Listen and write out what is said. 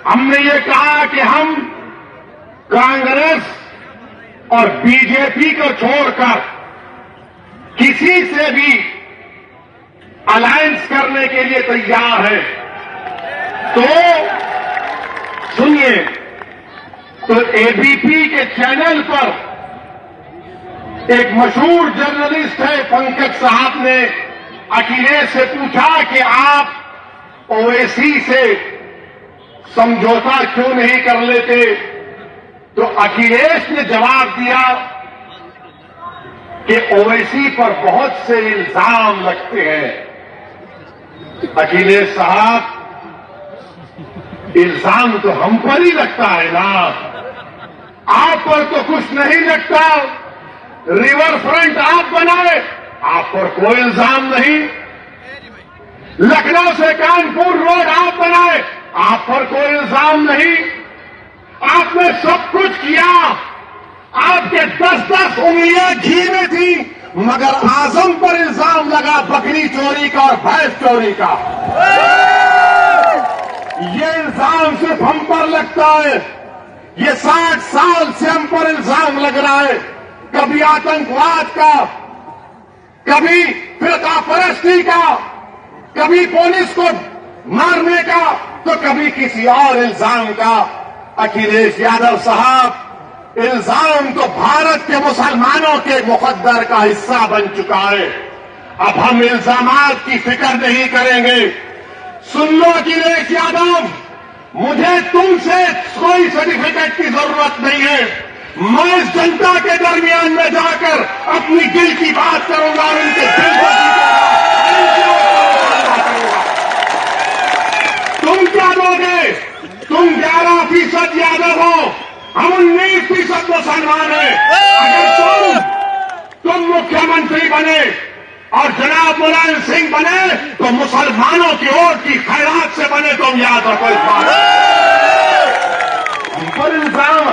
हमने ये कहा कि हम कांग्रेस और बीजेपी को छोड़कर किसी से भी अलायंस करने के लिए तैयार है। तो सुनिए, तो एबीपी के चैनल पर एक मशहूर जर्नलिस्ट है पंकज साहब ने अखिलेश से पूछा कि आप ओवैसी से समझौता क्यों नहीं कर लेते, तो अखिलेश ने जवाब दिया कि ओवैसी पर बहुत से इल्जाम लगते हैं। अखिलेश साहब, इल्जाम तो हम पर ही लगता है ना, आप पर तो कुछ नहीं लगता। रिवर फ्रंट आप बनाए, आप पर कोई इल्जाम नहीं। लखनऊ से कानपुर रोड आप बनाए, आप पर कोई इल्जाम नहीं। आपने सब कुछ किया, आपके 10-10 उंगलियां घी में थी, मगर आजम पर इल्जाम लगा बकरी चोरी का और भैंस चोरी का। ये इल्जाम सिर्फ हम पर लगता है। ये 60 साल से हम पर इल्जाम लग रहा है, कभी आतंकवाद का, कभी फिरका परस्ती का, कभी पुलिस को मारने का, तो कभी किसी और इल्जाम का। अखिलेश यादव साहब, इल्जाम तो भारत के मुसलमानों के मुकद्दर का हिस्सा बन चुका है। अब हम इल्जामात की फिक्र नहीं करेंगे। सुन लो अखिलेश यादव, मुझे तुमसे कोई सर्टिफिकेट की जरूरत नहीं है। मैं इस जनता के दरमियान में जाकर अपनी दिल की बात करूंगा और उनके दिल को जीतूंगा। तुम क्या दोगे? तुम 11% यादव हो, हम 19% मुसलमान हैं। अगर तुम मुख्यमंत्री बने और जनाब मुलायम सिंह बने तो मुसलमानों की वोट की खैरात से बने। तुम याद रखो इस बात। हम पर इल्जाम